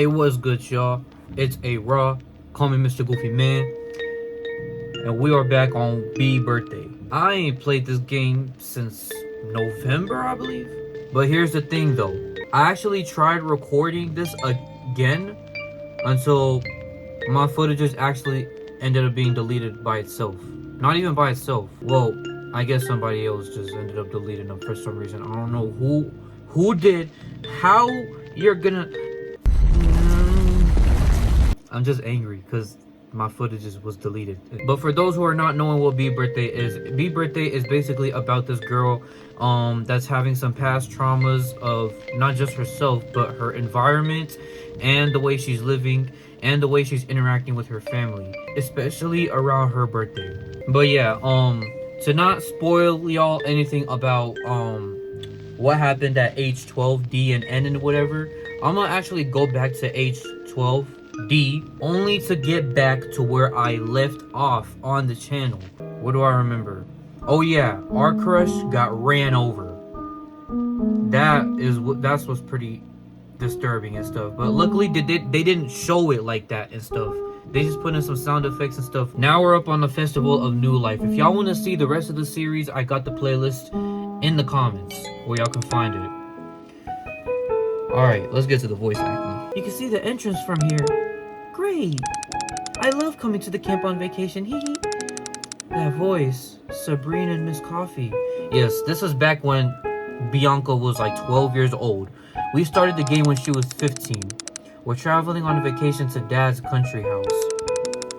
Hey, what's good, y'all? It's a raw, call me Mr. Goofy Man, and we are back on BBirthday. I ain't played this game since November, I believe. But here's the thing, though. I actually tried recording this again until my footages actually ended up being deleted by itself. Not even by itself. Well, I guess somebody else just ended up deleting them for some reason. I don't know who did. How you're gonna. I'm just angry because my footage was deleted. But for those who are not knowing what BBirthday is basically about this girl that's having some past traumas of not just herself but her environment and the way she's living and the way she's interacting with her family, especially around her birthday. But yeah, to not spoil y'all anything about what happened at age 12, D and N and whatever, I'm gonna actually go back to age 12 D only to get back to where I left off on the channel. What do I remember? Oh yeah, our crush got ran over. That's what's pretty disturbing and stuff. But luckily they didn't show it like that and stuff. They just put in some sound effects and stuff. Now we're up on the Festival of New Life. If y'all want to see the rest of the series, I got the playlist in the comments where y'all can find it. Alright, let's get to the voice acting. You can see the entrance from here. Great! I love coming to the camp on vacation, hee hee. That voice, Sabrina and Miss Coffee. Yes, this is back when Bianca was like 12 years old. We started the game when she was 15. We're traveling on a vacation to Dad's country house.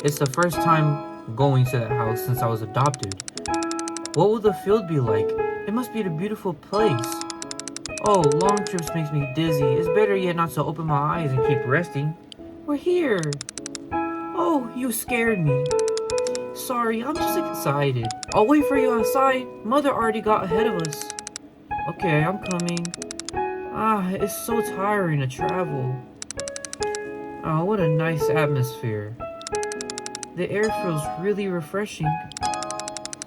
It's the first time going to that house since I was adopted. What will the field be like? It must be a beautiful place. Oh, long trips makes me dizzy. It's better yet not to open my eyes and keep resting. We're here. Oh, you scared me. Sorry, I'm just excited. I'll wait for you outside. Mother already got ahead of us. Okay, I'm coming. It's so tiring to travel. Oh, what a nice atmosphere. The air feels really refreshing.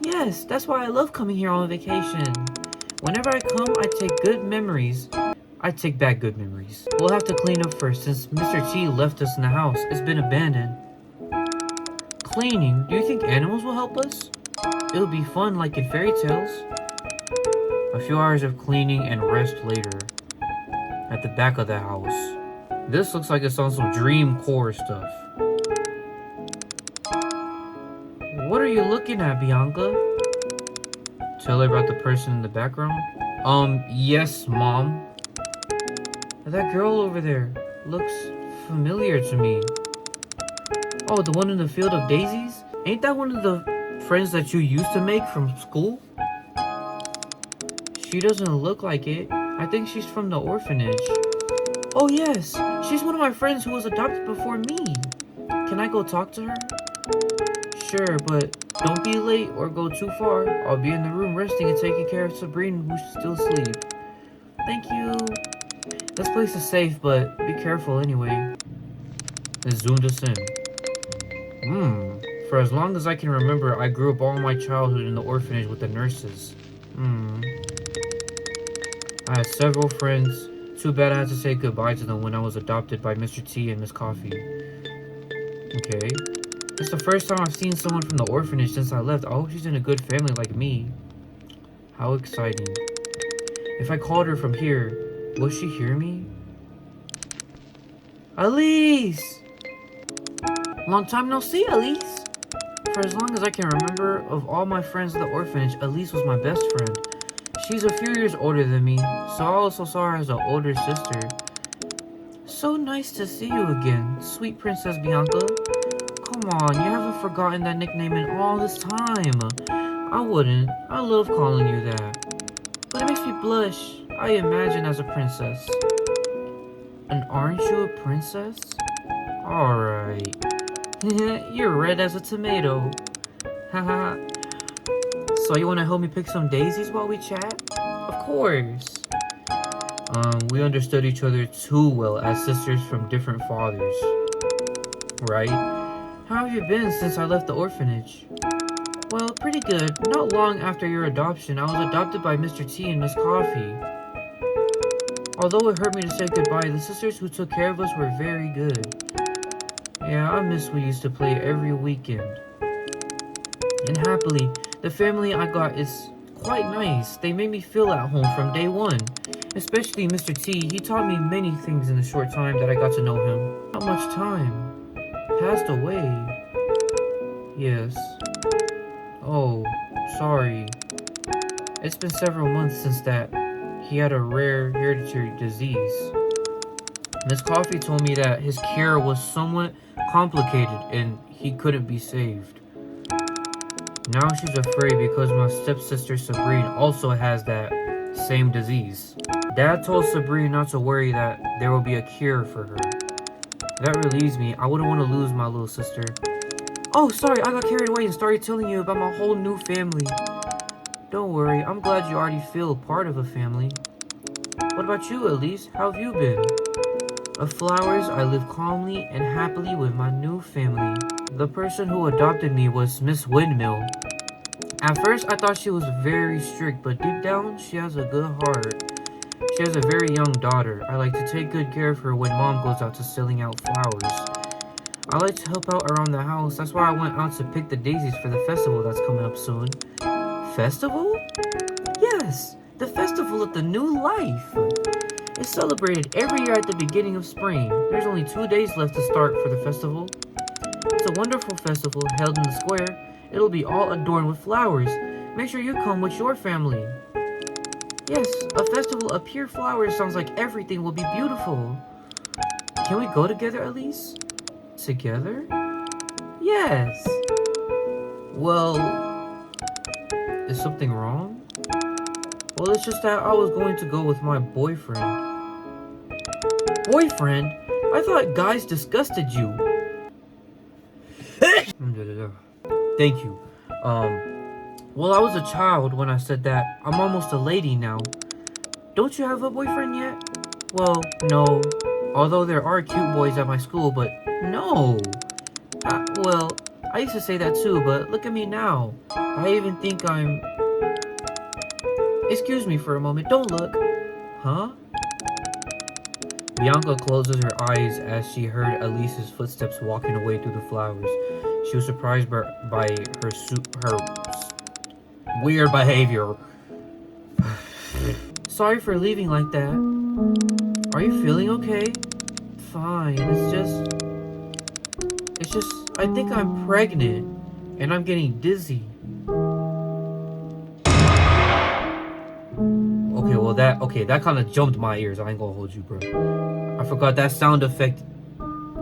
Yes, that's why I love coming here on vacation. Whenever I come, I take good memories. I take back good memories. We'll have to clean up first since Mr. T left us in the house. It's been abandoned. Cleaning? Do you think animals will help us? It'll be fun like in fairy tales. A few hours of cleaning and rest later. At the back of the house. This looks like it's on some Dream Core stuff. What are you looking at, Bianca? Tell her about the person in the background? Yes, Mom. That girl over there looks familiar to me. Oh, the one in the field of daisies? Ain't that one of the friends that you used to make from school? She doesn't look like it. I think she's from the orphanage. Oh yes, she's one of my friends who was adopted before me. Can I go talk to her? Sure, but don't be late or go too far. I'll be in the room resting and taking care of Sabrina who's still asleep. Thank you. This place is safe, but be careful anyway. It zoomed us in. For as long as I can remember, I grew up all my childhood in the orphanage with the nurses. I had several friends. Too bad I had to say goodbye to them when I was adopted by Mr. T and Miss Coffee. Okay. It's the first time I've seen someone from the orphanage since I left. I hope she's in a good family like me. How exciting. If I called her from here, will she hear me? Elise! Long time no see, Elise. For as long as I can remember, of all my friends at the orphanage, Elise was my best friend. She's a few years older than me, so I also saw her as an older sister. So nice to see you again, sweet Princess Bianca. Come on, you haven't forgotten that nickname in all this time. I wouldn't. I love calling you that. But it makes me blush. I imagine as a princess. And aren't you a princess? Alright. You're red as a tomato. Haha. So you want to help me pick some daisies while we chat? Of course. We understood each other too well as sisters from different fathers. Right? How have you been since I left the orphanage? Well, pretty good. Not long after your adoption, I was adopted by Mr. T and Miss Coffee. Although it hurt me to say goodbye, the sisters who took care of us were very good. Yeah, I miss we used to play every weekend. And happily, the family I got is quite nice. They made me feel at home from day one. Especially Mr. T, he taught me many things in the short time that I got to know him. Not much time. Passed away. Yes. Oh, sorry. It's been several months since that. He had a rare hereditary disease. Miss Coffee told me that his cure was somewhat complicated and he couldn't be saved. Now she's afraid because my stepsister Sabrine also has that same disease. Dad told Sabrine not to worry, that there will be a cure for her. That relieves me. I wouldn't want to lose my little sister. Oh, sorry, I got carried away and started telling you about my whole new family. Don't worry, I'm glad you already feel part of a family. What about you, Elise? How have you been? Of flowers, I live calmly and happily with my new family. The person who adopted me was Miss Windmill. At first, I thought she was very strict, but deep down, she has a good heart. She has a very young daughter. I like to take good care of her when Mom goes out to selling out flowers. I like to help out around the house. That's why I went out to pick the daisies for the festival that's coming up soon. Festival? Yes, the festival of the new life. It's celebrated every year at the beginning of spring. There's only 2 days left to start for the festival. It's a wonderful festival held in the square. It'll be all adorned with flowers. Make sure you come with your family. Yes, a festival of pure flowers sounds like everything will be beautiful. Can we go together, Elise? Together? Yes. Well, is something wrong? Well, it's just that I was going to go with my boyfriend. Boyfriend? I thought guys disgusted you. Thank you. Well, I was a child when I said that. I'm almost a lady now. Don't you have a boyfriend yet? Well, no. Although there are cute boys at my school, but no. Well, I used to say that too, but look at me now. I even think I'm... Excuse me for a moment. Don't look. Huh? Bianca closes her eyes as she heard Elise's footsteps walking away through the flowers. She was surprised by her weird behavior. Sorry for leaving like that. Are you feeling okay? Fine. It's just, I think I'm pregnant and I'm getting dizzy. Okay, that kind of jumped my ears. I ain't gonna hold you, bro. I forgot that sound effect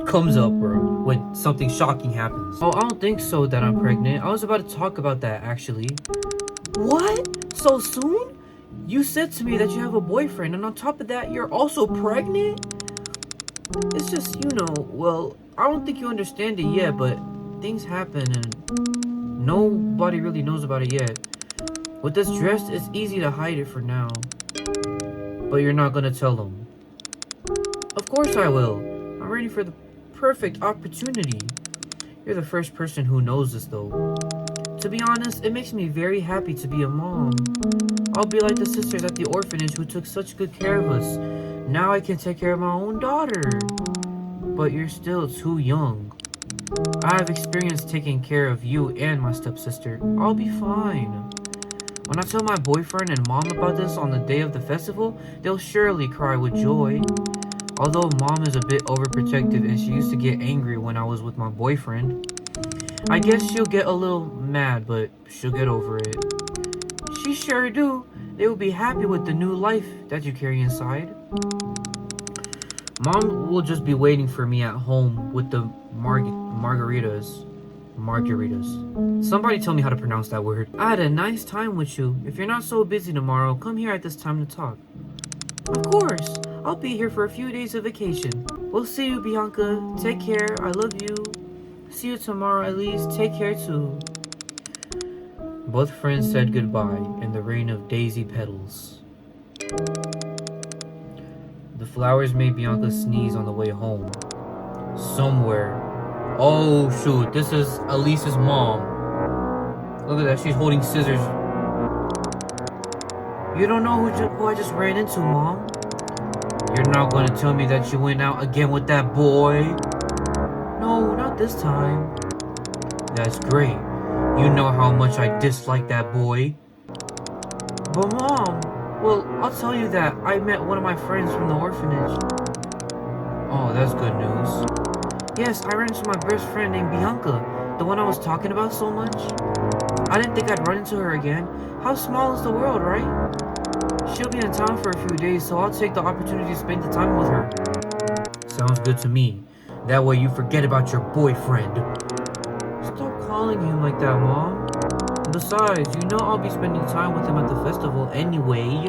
comes up, bro, when something shocking happens. Oh, I don't think so that I'm pregnant. I was about to talk about that, actually. What? So soon? You said to me that you have a boyfriend, and on top of that, you're also pregnant? It's just, well, I don't think you understand it yet, but things happen, and nobody really knows about it yet. With this dress, it's easy to hide it for now. But you're not gonna tell them. Of course I will. I'm ready for the perfect opportunity. You're the first person who knows this, though. To be honest, it makes me very happy to be a mom. I'll be like the sisters at the orphanage who took such good care of us. Now I can take care of my own daughter. But you're still too young. I have experience taking care of you and my stepsister. I'll be fine. When I tell my boyfriend and Mom about this on the day of the festival, they'll surely cry with joy. Although Mom is a bit overprotective and she used to get angry when I was with my boyfriend. I guess she'll get a little mad, but she'll get over it. She sure do. They will be happy with the new life that you carry inside. Mom will just be waiting for me at home with the margaritas. Somebody tell me how to pronounce that word. I had a nice time with you. If you're not so busy tomorrow, come here at this time to talk. Of course. I'll be here for a few days of vacation. We'll see you, Bianca. Take care. I love you. See you tomorrow, Elise. Take care too. Both friends said goodbye in the rain of daisy petals. The flowers made Bianca sneeze on the way home. Somewhere. Oh shoot, this is Elise's mom. Look at that, she's holding scissors. You don't know who I just ran into, Mom? You're not going to tell me that you went out again with that boy? No, not this time. That's great. You know how much I dislike that boy. But Mom, well, I'll tell you that I met one of my friends from the orphanage. Oh, that's good news. Yes, I ran into my best friend named Bianca, the one I was talking about so much. I didn't think I'd run into her again. How small is the world, right? She'll be in town for a few days, so I'll take the opportunity to spend the time with her. Sounds good to me. That way you forget about your boyfriend. Stop calling him like that, Mom. Besides, you know I'll be spending time with him at the festival anyway.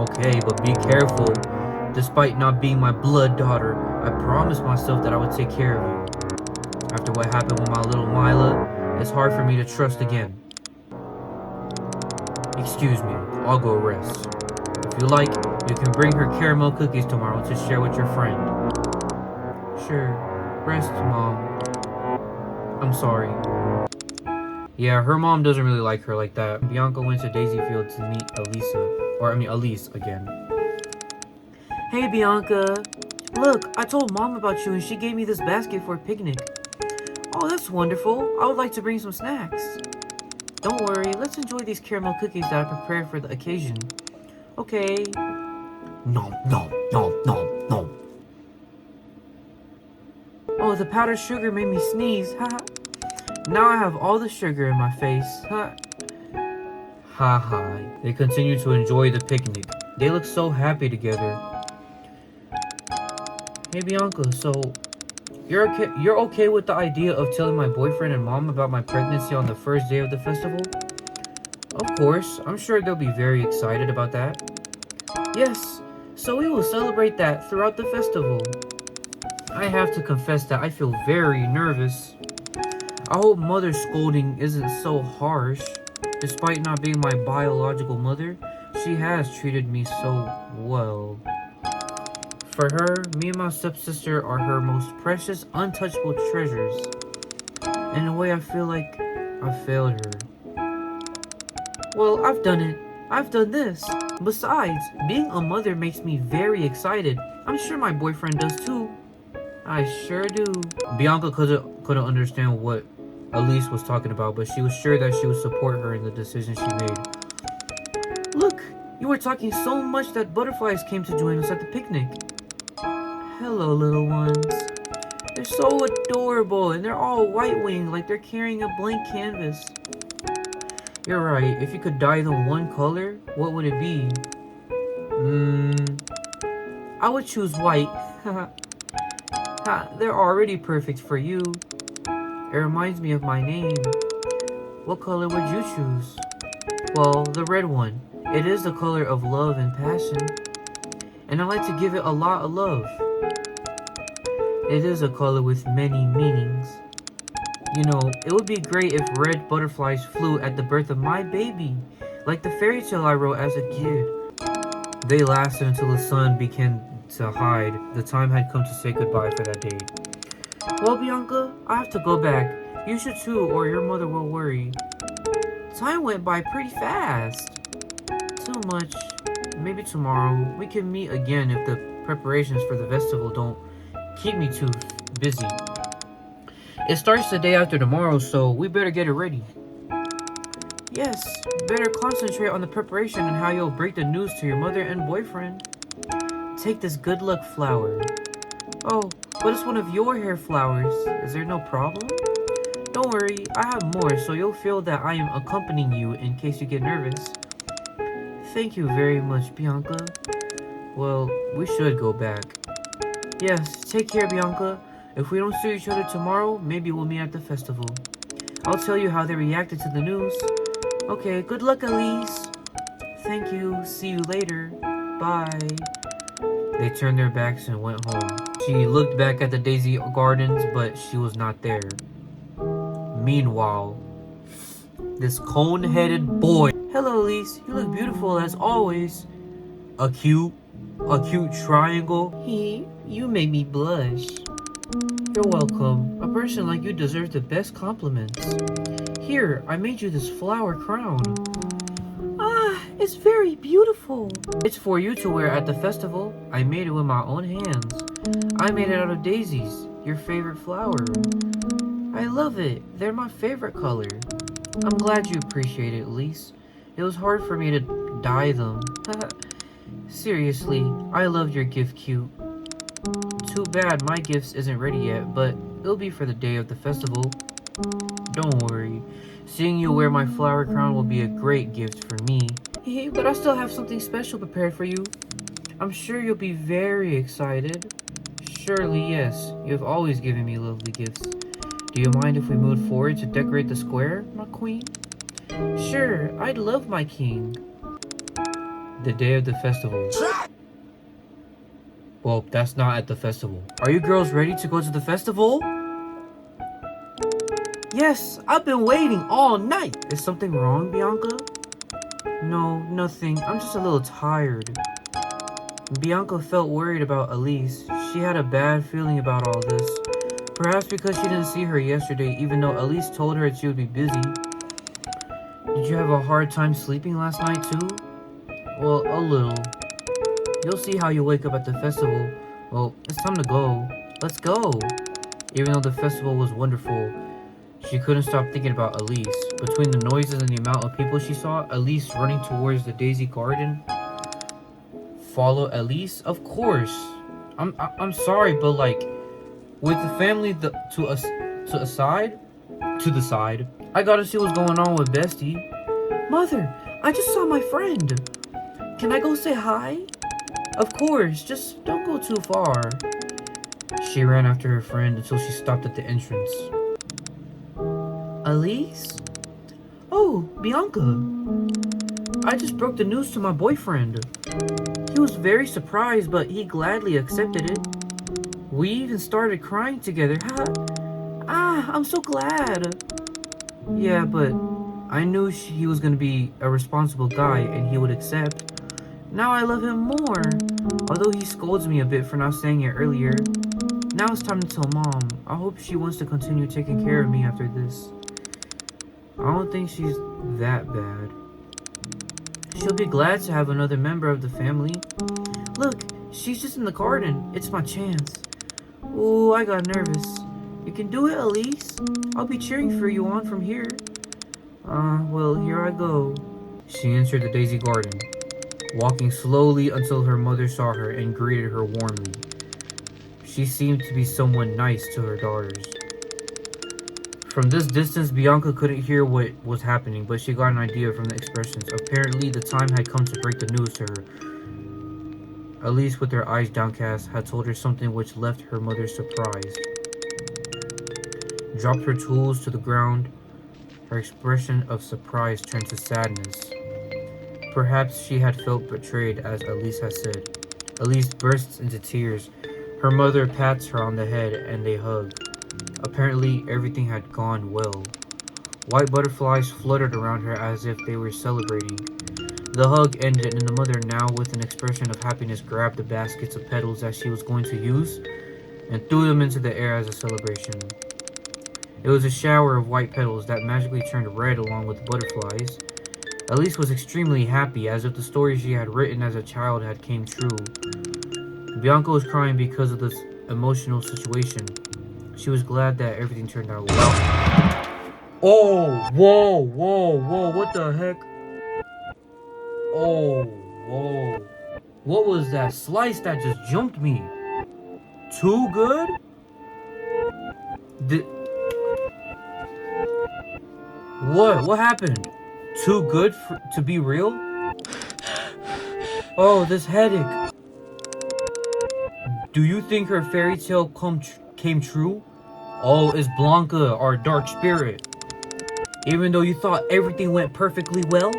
Okay, but be careful. Despite not being my blood daughter, I promised myself that I would take care of you. After what happened with my little Mila, it's hard for me to trust again. Excuse me, I'll go rest. If you like, you can bring her caramel cookies tomorrow to share with your friend. Sure. Rest, Mom. I'm sorry. Yeah, her mom doesn't really like her like that. Bianca went to Daisy Field to meet Elise again. Hey, Bianca. Look, I told Mom about you and she gave me this basket for a picnic. Oh, that's wonderful. I would like to bring some snacks. Don't worry, let's enjoy these caramel cookies that I prepared for the occasion. Okay. No. Oh, the powdered sugar made me sneeze. Haha. Now I have all the sugar in my face. Ha. Ha. They continue to enjoy the picnic. They look so happy together. Hey Bianca, so you're okay with the idea of telling my boyfriend and Mom about my pregnancy on the first day of the festival? Of course, I'm sure they'll be very excited about that. Yes, so we will celebrate that throughout the festival. I have to confess that I feel very nervous. I hope Mother's scolding isn't so harsh. Despite not being my biological mother, she has treated me so well. For her, me and my stepsister are her most precious, untouchable treasures. In a way, I feel like I failed her. Well, I've done it. I've done this. Besides, being a mother makes me very excited. I'm sure my boyfriend does too. I sure do. Bianca couldn't understand what Elise was talking about, but she was sure that she would support her in the decision she made. Look, you were talking so much that butterflies came to join us at the picnic. Hello, little ones. They're so adorable, and they're all white-winged like they're carrying a blank canvas. You're right, if you could dye them one color, what would it be? I would choose white. They're already perfect for you. It reminds me of my name. What color would you choose? Well, the red one. It is the color of love and passion. And I like to give it a lot of love. It is a color with many meanings. You know, it would be great if red butterflies flew at the birth of my baby, like the fairy tale I wrote as a kid. They lasted until the sun began to hide. The time had come to say goodbye for that day. Well, Bianca, I have to go back. You should too, or your mother will worry. Time went by pretty fast. Too much. Maybe tomorrow. We can meet again if the preparations for the festival don't keep me too busy. It starts the day after tomorrow, so we better get it ready. Yes, better concentrate on the preparation and how you'll break the news to your mother and boyfriend. Take this good luck flower. Oh, but it's one of your hair flowers. Is there no problem? Don't worry, I have more, so you'll feel that I am accompanying you in case you get nervous. Thank you very much, Bianca. Well, we should go back. Yes, take care, Bianca. If we don't see each other tomorrow, maybe we'll meet at the festival. I'll tell you how they reacted to the news. Okay, good luck, Elise. Thank you. See you later. Bye. They turned their backs and went home. She looked back at the daisy gardens, but she was not there. Meanwhile, this cone-headed boy. Hello, Elise. You look beautiful as always. A cute triangle. You made me blush. You're welcome. A person like you deserves the best compliments. Here, I made you this flower crown. It's very beautiful. It's for you to wear at the festival. I made it with my own hands. I made it out of daisies, your favorite flower. I love it. They're my favorite color. I'm glad you appreciate it, Elise. It was hard for me to dye them. Seriously, I love your gift, cute. Too bad my gifts isn't ready yet, but it'll be for the day of the festival. Don't worry. Seeing you wear my flower crown will be a great gift for me. But I still have something special prepared for you. I'm sure you'll be very excited. Surely, yes. You have always given me lovely gifts. Do you mind if we move forward to decorate the square, my queen? Sure, I'd love, my king. The day of the festival. Well, that's not at the festival. Are you girls ready to go to the festival? Yes, I've been waiting all night. Is something wrong, Bianca? No, nothing. I'm just a little tired. Bianca felt worried about Elise. She had a bad feeling about all this. Perhaps because she didn't see her yesterday, even though Elise told her she would be busy. Did you have a hard time sleeping last night too? Well, a little. You'll see how you wake up at the festival. Well, it's time to go. Let's go. Even though the festival was wonderful, she couldn't stop thinking about Elise. Between the noises and the amount of people she saw, Elise running towards the daisy garden. Follow Elise? Of course. I'm sorry, but like, with the family to the side, I gotta see what's going on with Bestie. Mother, I just saw my friend. Can I go say hi? Of course, just don't go too far. She ran after her friend until she stopped at the entrance. Elise? Oh, Bianca. I just broke the news to my boyfriend. He was very surprised, but he gladly accepted it. We even started crying together. I'm so glad. Yeah, but I knew he was going to be a responsible guy and he would accept. Now I love him more. Although he scolds me a bit for not saying it earlier. Now it's time to tell Mom. I hope she wants to continue taking care of me after this. I don't think she's that bad. She'll be glad to have another member of the family. Look, she's just in the garden. It's my chance. Ooh, I got nervous. You can do it, Elise. I'll be cheering for you on from here. Well, here I go. She entered the daisy garden, walking slowly until her mother saw her and greeted her warmly. She seemed to be someone nice to her daughters. From this distance, Bianca couldn't hear what was happening, but she got an idea from the expressions. Apparently, the time had come to break the news to her. Elise, with her eyes downcast, had told her something which left her mother surprised. Dropped her tools to the ground. Her expression of surprise turned to sadness. Perhaps she had felt betrayed, as Elise had said. Elise bursts into tears. Her mother pats her on the head and they hug. Apparently, everything had gone well. White butterflies fluttered around her as if they were celebrating. The hug ended and the mother, now with an expression of happiness, grabbed the baskets of petals that she was going to use and threw them into the air as a celebration. It was a shower of white petals that magically turned red along with the butterflies. Elise was extremely happy, as if the story she had written as a child had came true. Bianca was crying because of this emotional situation. She was glad that everything turned out well. Oh, whoa, what the heck? Oh, whoa. What was that slice that just jumped me? Too good? What happened? Too good to be real? Oh, this headache. Do you think her fairy tale came true? Oh, it's Blanca, our dark spirit. Even though you thought everything went perfectly well,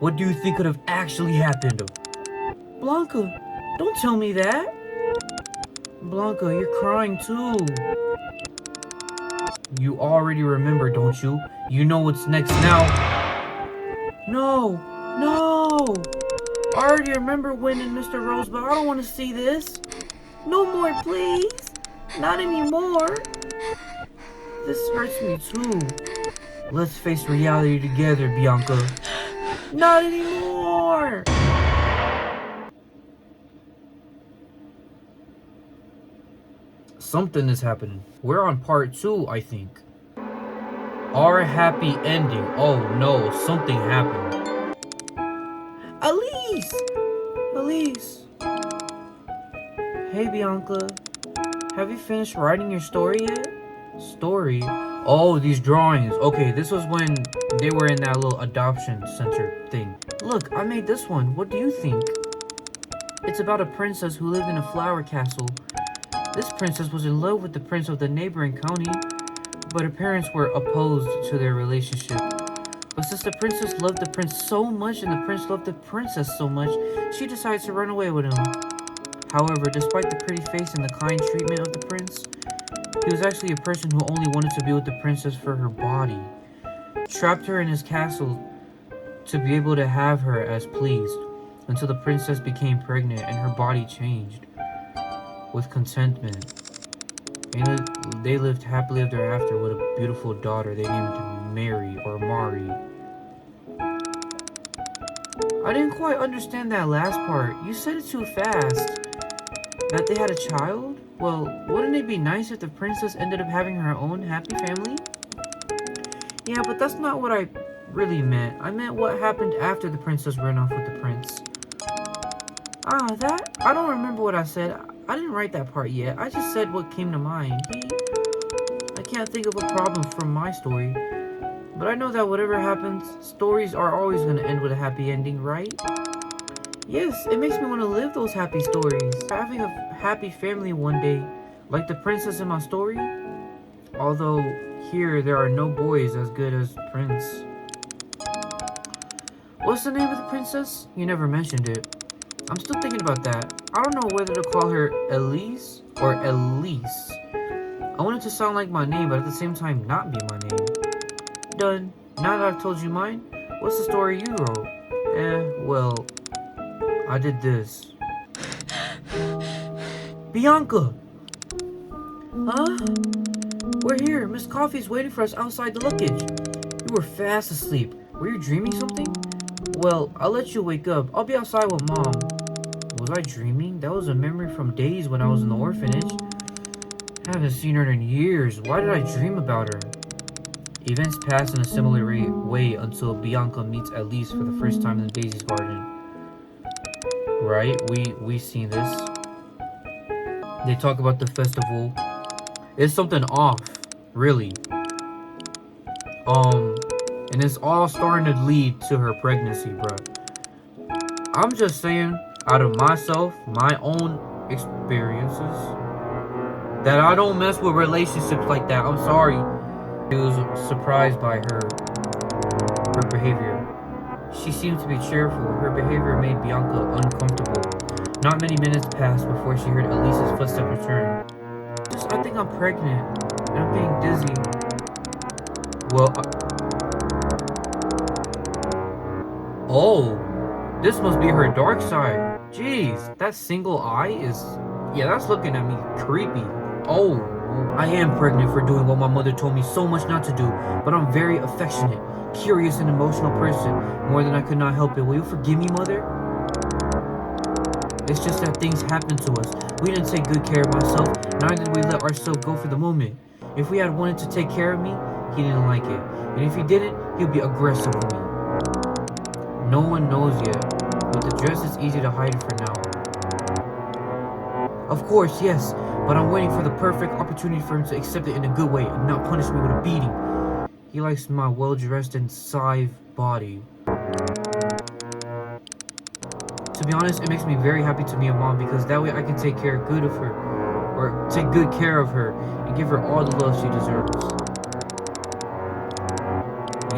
what do you think could have actually happened? Blanca, don't tell me that. Blanca, you're crying too. You already remember, don't you? You know what's next now. No. I already remember winning Mr. Rose, but I don't want to see this. No more, please. Not anymore. This hurts me too. Let's face reality together, Bianca. Not anymore. more! Something is happening. We're on part 2, I think. Our happy ending. Oh no, something happened. Elise! Elise! Hey Bianca, have you finished writing your story yet? Story? Oh, these drawings. Okay, this was when they were in that little adoption center thing. Look, I made this one. What do you think? It's about a princess who lived in a flower castle. This princess was in love with the prince of the neighboring county, but her parents were opposed to their relationship. But since the princess loved the prince so much and the prince loved the princess so much, she decides to run away with him. However, despite the pretty face and the kind treatment of the prince, he was actually a person who only wanted to be with the princess for her body. Trapped her in his castle to be able to have her as pleased, until the princess became pregnant and her body changed. With contentment, they lived happily ever after with a beautiful daughter they named Mary or Mari. I didn't quite understand that last part. You said it too fast. That they had a child? Well, wouldn't it be nice if the princess ended up having her own happy family? Yeah, but that's not what I really meant. I meant what happened after the princess ran off with the prince. That? I don't remember what I said. I didn't write that part yet. I just said what came to mind. I can't think of a problem from my story. But I know that whatever happens, stories are always going to end with a happy ending, right? Yes, it makes me want to live those happy stories. Having a happy family one day, like the princess in my story. Although, here there are no boys as good as Prince. What's the name of the princess? You never mentioned it. I'm still thinking about that. I don't know whether to call her Elise or Elise. I want it to sound like my name, but at the same time not be my name. Done. Now that I've told you mine, what's the story you wrote? Well, I did this. Bianca! Huh? We're here. Miss Coffee's waiting for us outside the luggage. You were fast asleep. Were you dreaming something? Well, I'll let you wake up. I'll be outside with Mom. Was I dreaming? That was a memory from days when I was in the orphanage. I haven't seen her in years. Why did I dream about her? Events pass in a similar way until Bianca meets Elise for the first time in Daisy's garden. Right? We've seen this. They talk about the festival. It's something off, really. And it's all starting to lead to her pregnancy, bro. I'm just saying, out of myself, my own experiences, that I don't mess with relationships like that. I'm sorry. I was surprised by her behavior. She seemed to be cheerful. Her behavior made Bianca uncomfortable. Not many minutes passed before she heard Elise's footsteps return. I think I'm pregnant, and I'm getting dizzy. Well, oh, this must be her dark side. Jeez, that single eye is, yeah, that's looking at me creepy. Oh, I am pregnant for doing what my mother told me so much not to do, but I'm very affectionate, curious, and emotional person, more than I could not help it. Will you forgive me, Mother? It's just that things happen to us. We didn't take good care of myself, neither did we let ourselves go for the moment. If we had wanted to take care of me, he didn't like it. And if he didn't, he'd be aggressive with me. No one knows yet, but the dress is easy to hide for now. Of course, yes, but I'm waiting for the perfect opportunity for him to accept it in a good way and not punish me with a beating. He likes my well-dressed and scythe body. To be honest, it makes me very happy to be a mom because that way I can take good care of her and give her all the love she deserves.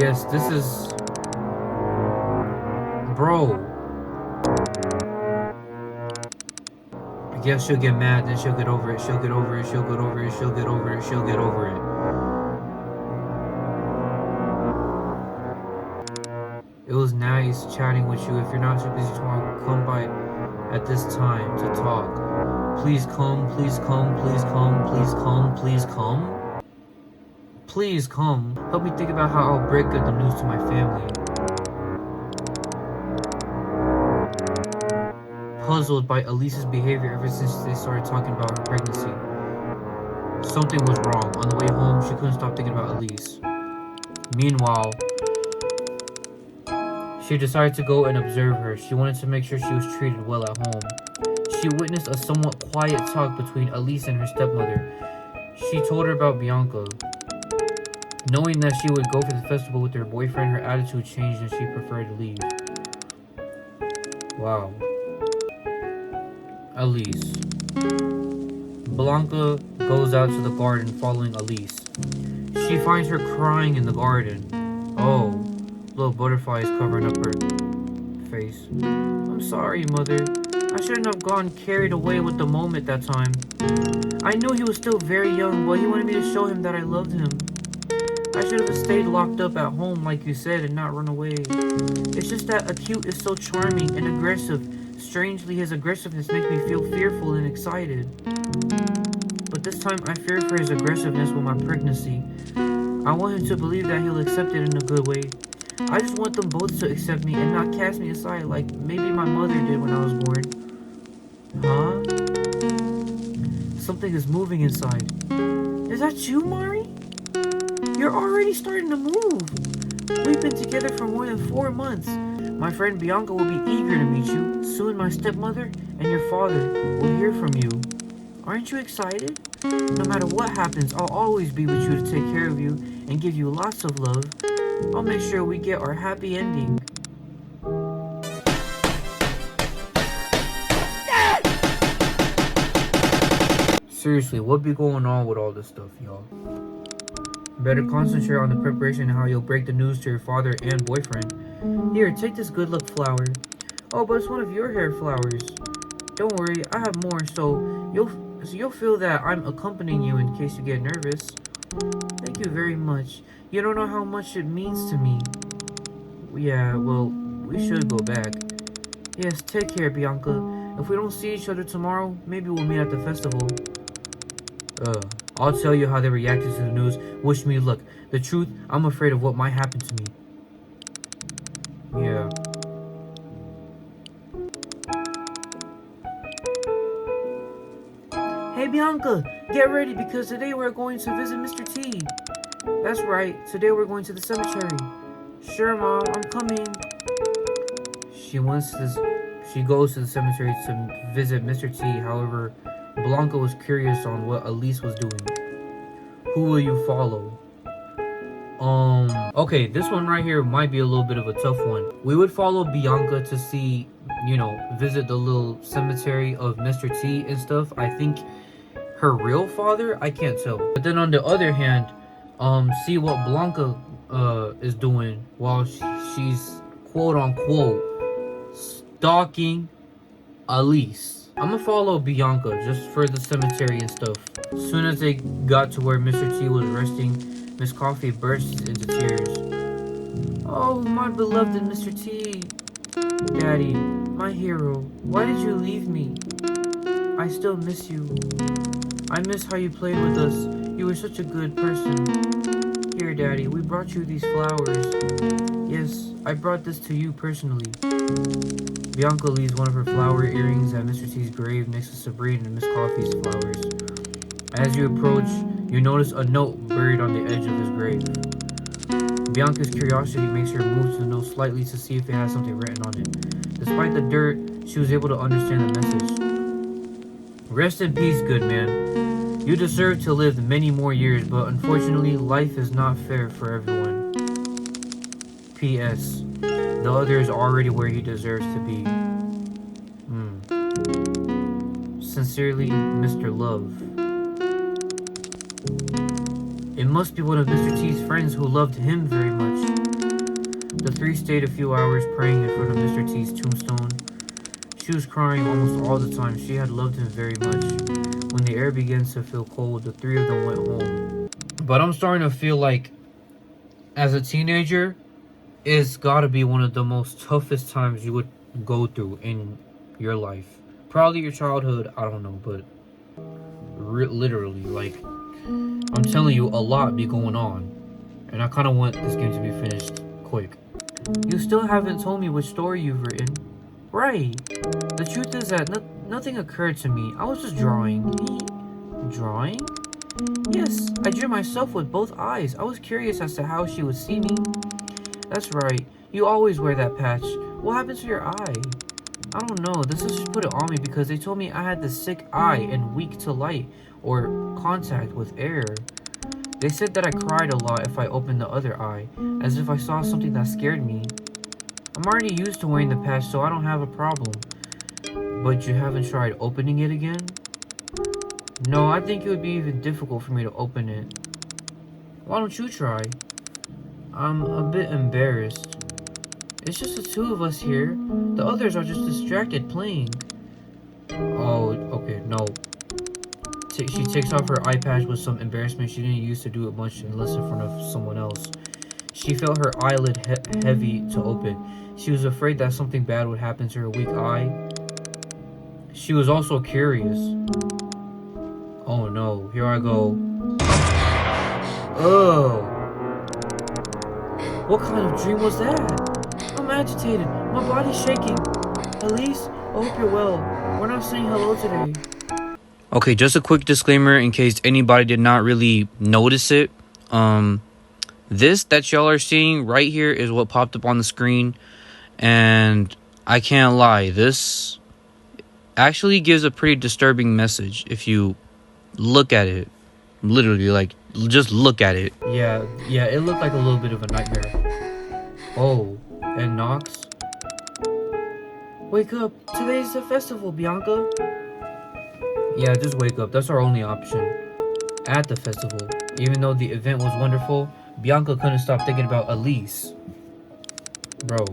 Yes, this is... Bro. I guess she'll get mad, then she'll get over it, she'll get over it, she'll get over it, she'll get over it, she'll get over it. It was nice chatting with you. If you're not too busy tomorrow, come by at this time to talk. Please come, please come, please come, please come, please come. Please come. Help me think about how I'll break good the news to my family. puzzled by Elise's behavior ever since they started talking about her pregnancy. Something was wrong. On the way home, she couldn't stop thinking about Elise. Meanwhile, she decided to go and observe her. She wanted to make sure she was treated well at home. She witnessed a somewhat quiet talk between Elise and her stepmother. She told her about Bianca. Knowing that she would go for the festival with her boyfriend, her attitude changed and she preferred to leave. Wow. Elise. Blanca goes out to the garden following Elise. She finds her crying in the garden. Oh, little butterfly is covering up her face. I'm sorry, Mother. I shouldn't have gone carried away with the moment that time. I knew he was still very young, but he wanted me to show him that I loved him. I should have stayed locked up at home like you said and not run away. It's just that Acute is so charming and aggressive. Strangely, his aggressiveness makes me feel fearful and excited. But this time I fear for his aggressiveness with my pregnancy. I want him to believe that he'll accept it in a good way. I just want them both to accept me and not cast me aside like maybe my mother did when I was born. Huh? Something is moving inside. Is that you, Mari? You're already starting to move. We've been together for more than 4 months. My friend Bianca will be eager to meet you. Soon my stepmother and your father will hear from you. Aren't you excited? No matter what happens, I'll always be with you to take care of you and give you lots of love. I'll make sure we get our happy ending. Seriously, what be going on with all this stuff, y'all? Better concentrate on the preparation and how you'll break the news to your father and boyfriend. Here, take this good luck flower. Oh, but it's one of your hair flowers. Don't worry, I have more, so you'll feel that I'm accompanying you in case you get nervous. Thank you very much. You don't know how much it means to me. Yeah, well, we should go back. Yes, take care, Bianca. If we don't see each other tomorrow, maybe we'll meet at the festival. I'll tell you how they reacted to the news. Wish me luck. The truth, I'm afraid of what might happen to me. Yeah. Hey Bianca, get ready because today we're going to visit Mr. T. That's right, today we're going to the cemetery. Sure, Mom, I'm coming. She goes to the cemetery to visit Mr. T. However, Blanca was curious on what Elise was doing. Who will you follow? Okay, this one right here might be a little bit of a tough one. We would follow Bianca to see, visit the little cemetery of Mr. T and stuff. I think her real father, I can't tell. But then on the other hand, see what Blanca is doing while she's quote unquote stalking Elise. I'm gonna follow Bianca just for the cemetery and stuff. As soon as they got to where Mr. T was resting, Miss Coffee burst into tears. Oh, my beloved Mr. T. Daddy, my hero, why did you leave me? I still miss you. I miss how you played with us. You were such a good person. Here, Daddy, we brought you these flowers. Yes, I brought this to you personally. Bianca leaves one of her flower earrings at Mr. T's grave next to Sabrina and Miss Coffee's flowers. As you approach, you notice a note buried on the edge of his grave. Bianca's curiosity makes her move to the note slightly to see if it has something written on it. Despite the dirt, she was able to understand the message. Rest in peace, good man. You deserve to live many more years, but unfortunately, life is not fair for everyone. P.S. The other is already where he deserves to be. Sincerely, Mr. Love. It must be one of Mr. T's friends who loved him very much. The three stayed a few hours praying in front of Mr. T's tombstone. She was crying almost all the time. She had loved him very much. When the air begins to feel cold, the three of them went home. But I'm starting to feel like, as a teenager, it's gotta be one of the most toughest times you would go through in your life. Probably your childhood, I don't know, but literally, like, I'm telling you, a lot be going on. And I kind of want this game to be finished quick. You still haven't told me which story you've written. Right. The truth is that nothing occurred to me. I was just drawing. Drawing? Yes, I drew myself with both eyes. I was curious as to how she would see me. That's right. You always wear that patch. What happened to your eye? I don't know. The sisters put it on me because they told me I had the sick eye and weak to light or contact with air. They said that I cried a lot if I opened the other eye, as if I saw something that scared me. I'm already used to wearing the patch, so I don't have a problem. But you haven't tried opening it again? No, I think it would be even difficult for me to open it. Why don't you try? I'm a bit embarrassed. It's just the two of us here. The others are just distracted playing. Oh, okay, no. She takes off her eye patch with some embarrassment. She didn't used to do it much unless in front of someone else. She felt her eyelid heavy to open. She was afraid that something bad would happen to her weak eye. She was also curious. Oh no, here I go. Oh. What kind of dream was that? I'm agitated. My body's shaking. Elise, I hope you're well. We're not saying hello today. Okay, just a quick disclaimer in case anybody did not really notice it. This that y'all are seeing right here is what popped up on the screen. And I can't lie, this actually gives a pretty disturbing message if you look at it. Literally, like, just look at it. Yeah, it looked like a little bit of a nightmare. Oh, and Knox? Wake up, today's the festival, Bianca. Yeah, just wake up, that's our only option. At the festival, even though the event was wonderful, Bianca couldn't stop thinking about Elise. Bro,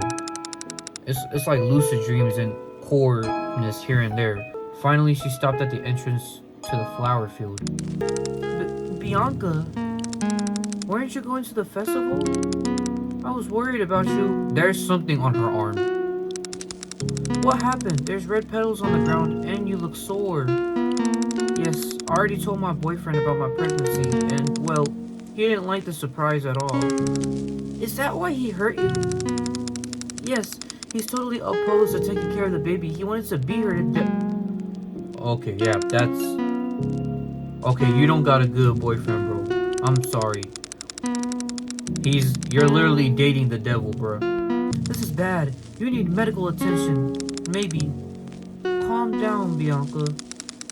it's like lucid dreams and coreness here and there. Finally, she stopped at the entrance to the flower field. Bianca, weren't you going to the festival? I was worried about you. There's something on her arm. What happened? There's red petals on the ground and you look sore. Yes, I already told my boyfriend about my pregnancy and, well, he didn't like the surprise at all. Is that why he hurt you? Yes, he's totally opposed to taking care of the baby. He wanted to beat her to death. Okay, yeah, that's... Okay, you don't got a good boyfriend, bro. I'm sorry. You're literally dating the devil, bro. This is bad. You need medical attention. Maybe. Calm down, Bianca.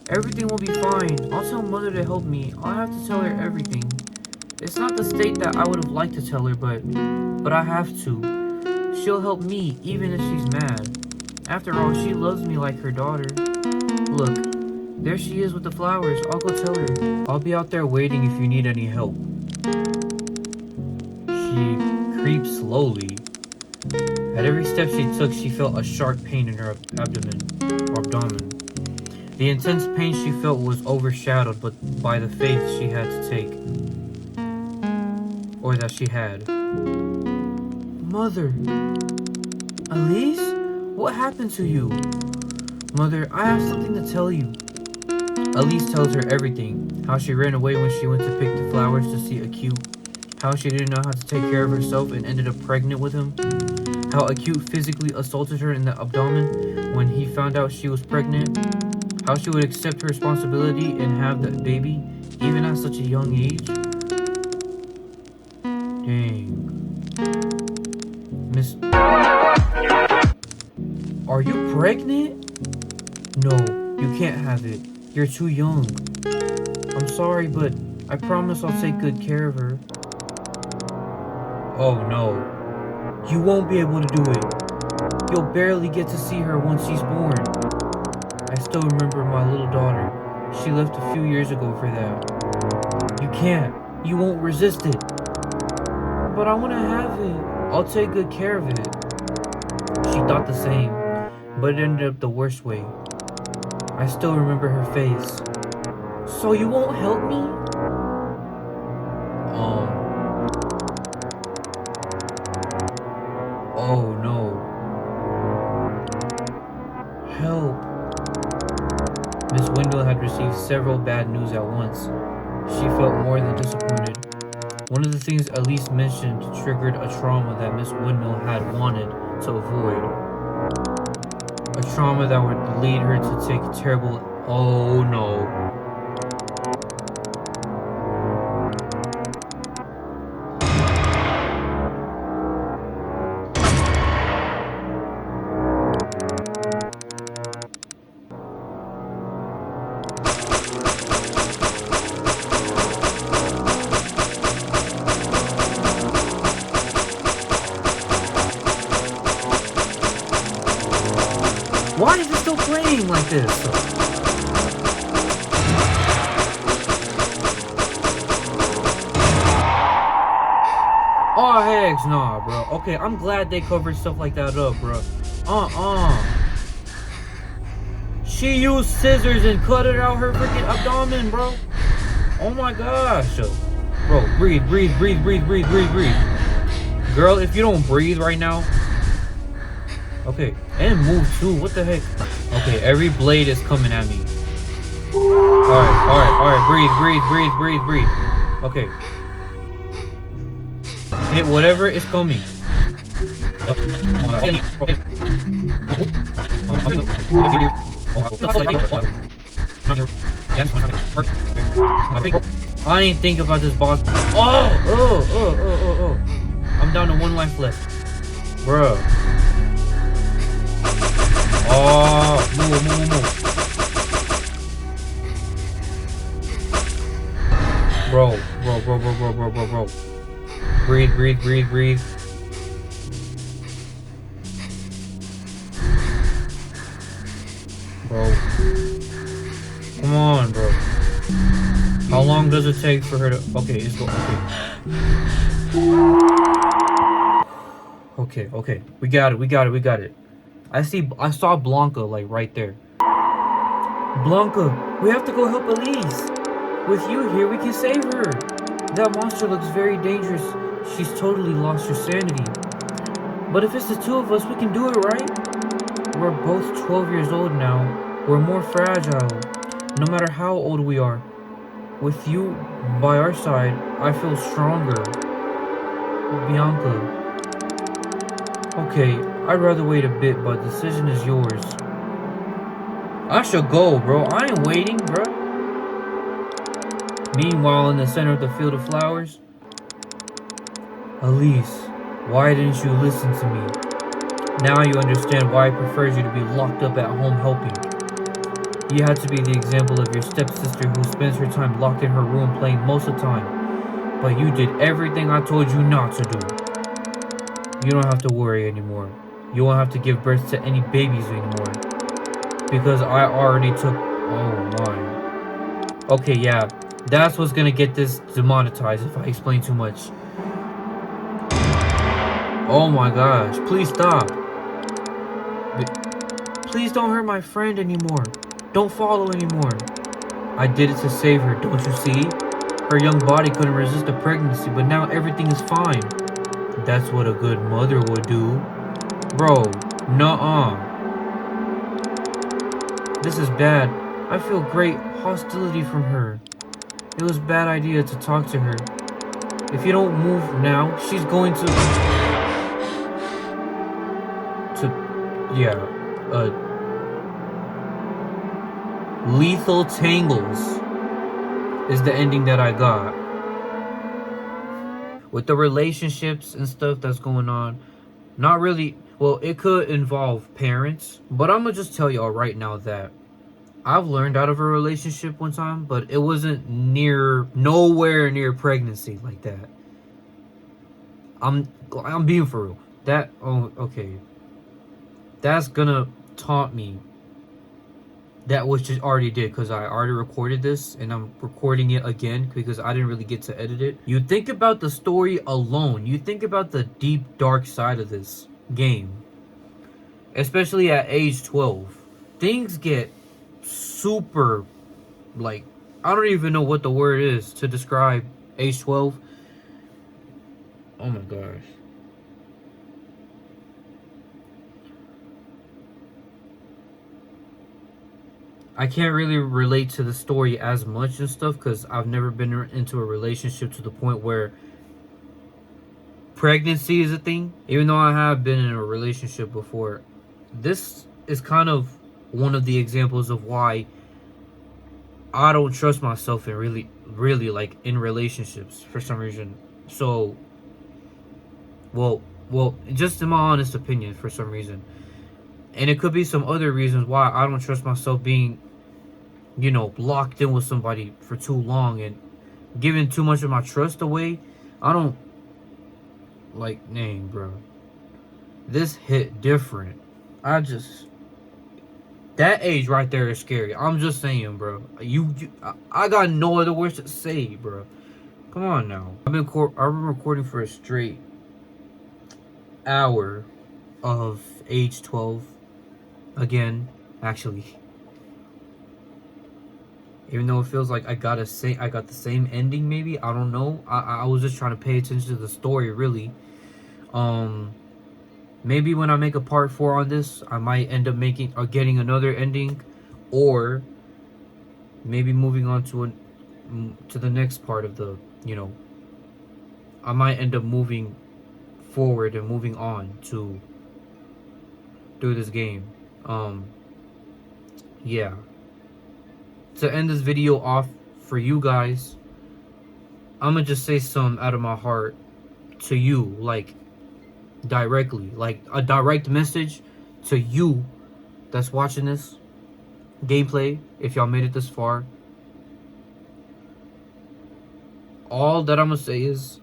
Everything will be fine. I'll tell Mother to help me. I'll have to tell her everything. It's not the state that I would have liked to tell her, but I have to. She'll help me, even if she's mad. After all, she loves me like her daughter. Look, there she is with the flowers. I'll go tell her. I'll be out there waiting if you need any help. She creeps slowly. At every step she took, she felt a sharp pain in her abdomen. The intense pain she felt was overshadowed by the faith she had to take. Or that she had. Mother. Elise? What happened to you? Mother, I have something to tell you. Elise tells her everything. How she ran away when she went to pick the flowers to see Acute. How she didn't know how to take care of herself and ended up pregnant with him. How Acute physically assaulted her in the abdomen when he found out she was pregnant. How she would accept her responsibility and have the baby, even at such a young age. Dang. Miss... Are you pregnant? No, you can't have it. You're too young. I'm sorry, but I promise I'll take good care of her. Oh no. You won't be able to do it. You'll barely get to see her once she's born. I still remember my little daughter. She left a few years ago for that. You can't. You won't resist it. But I want to have it. I'll take good care of it. She thought the same, but it ended up the worst way. I still remember her face. So you won't help me? Oh no. Help. Miss Wendell had received several bad news at once. She felt more than disappointed. One of the things Elise mentioned triggered a trauma that Miss Windmill had wanted to avoid. A trauma that would lead her to take a terrible... Oh no. Why is it still playing like this? Oh, heck nah, bro. Okay, I'm glad they covered stuff like that up, bro. She used scissors and cut it out her freaking abdomen, bro. Oh my gosh. Bro, breathe. Girl, if you don't breathe right now. Okay, and move too. What the heck? Okay, every blade is coming at me. Alright. Breathe. Okay. Hit whatever is coming. I ain't think about this boss. Oh. I'm down to 1 life left. Bruh. Oh, move. Bro. Breathe. Bro. Come on, bro. How long does it take for her to... Okay, it's going... Okay. We got it. I saw Blanca, like, right there. Blanca, we have to go help Elise. With you here, we can save her. That monster looks very dangerous. She's totally lost her sanity. But if it's the two of us, we can do it, right? We're both 12 years old now. We're more fragile, no matter how old we are. With you by our side, I feel stronger. Bianca. Okay, I'd rather wait a bit, but the decision is yours. I should go, bro. I ain't waiting, bro. Meanwhile, in the center of the field of flowers. Elise, why didn't you listen to me? Now you understand why I preferred you to be locked up at home helping. You had to be the example of your stepsister who spends her time locked in her room playing most of the time. But you did everything I told you not to do. You don't have to worry anymore. You won't have to give birth to any babies anymore. Because I already took... Oh my. Okay, yeah. That's what's gonna get this demonetized if I explain too much. Oh my gosh. Please stop. Please don't hurt my friend anymore. Don't follow anymore. I did it to save her, don't you see? Her young body couldn't resist a pregnancy, but now everything is fine. That's what a good mother would do. Bro, nuh-uh. This is bad. I feel great hostility from her. It was a bad idea to talk to her. If you don't move now, she's going to... Lethal Tangles is the ending that I got. With the relationships and stuff that's going on, not really... Well, it could involve parents, but I'm gonna just tell y'all right now that I've learned out of a relationship one time, but it wasn't nowhere near pregnancy like that. I'm being for real. That's gonna taunt me that which it already did, because I already recorded this and I'm recording it again because I didn't really get to edit it. You think about the story alone. You think about the deep, dark side of this game. Especially at age 12. Things get super, like, I don't even know what the word is to describe age 12. Oh my gosh. I can't really relate to the story as much and stuff because I've never been into a relationship to the point where pregnancy is a thing. Even though I have been in a relationship before, this is kind of one of the examples of why I don't trust myself in really like in relationships for some reason. So, well, just in my honest opinion, for some reason, and it could be some other reasons why I don't trust myself being, locked in with somebody for too long and giving too much of my trust away. I don't like, dang, bro. This hit different. I just That age right there is scary. I'm just saying, bro. I got no other words to say, bro. Come on now. I've been recording for a straight hour of age 12 again. Actually, even though it feels like I got the same ending. Maybe I don't know. I was just trying to pay attention to the story, really. Maybe when I make a part 4 on this, I might end up making or getting another ending, or maybe moving on to the next part of the, I might end up moving forward and moving on to do this game. Yeah. To end this video off for you guys, I'm gonna just say some out of my heart to you, like directly, like a direct message to you that's watching this gameplay. If y'all made it this far, all that I'm gonna say is,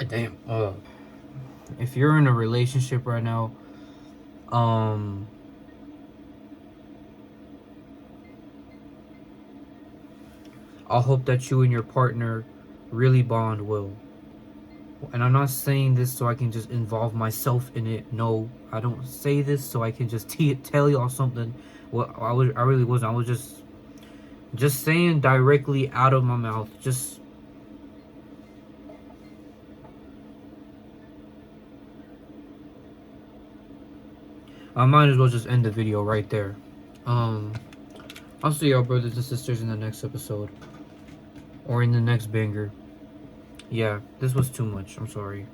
damn, if you're in a relationship right now, I hope that you and your partner really bond well. And I'm not saying this so I can just involve myself in it. No, I don't say this so I can just tell y'all something. Well, I really wasn't. I was just saying directly out of my mouth. I might as well just end the video right there. I'll see y'all brothers and sisters in the next episode. Or in the next banger. Yeah, this was too much. I'm sorry.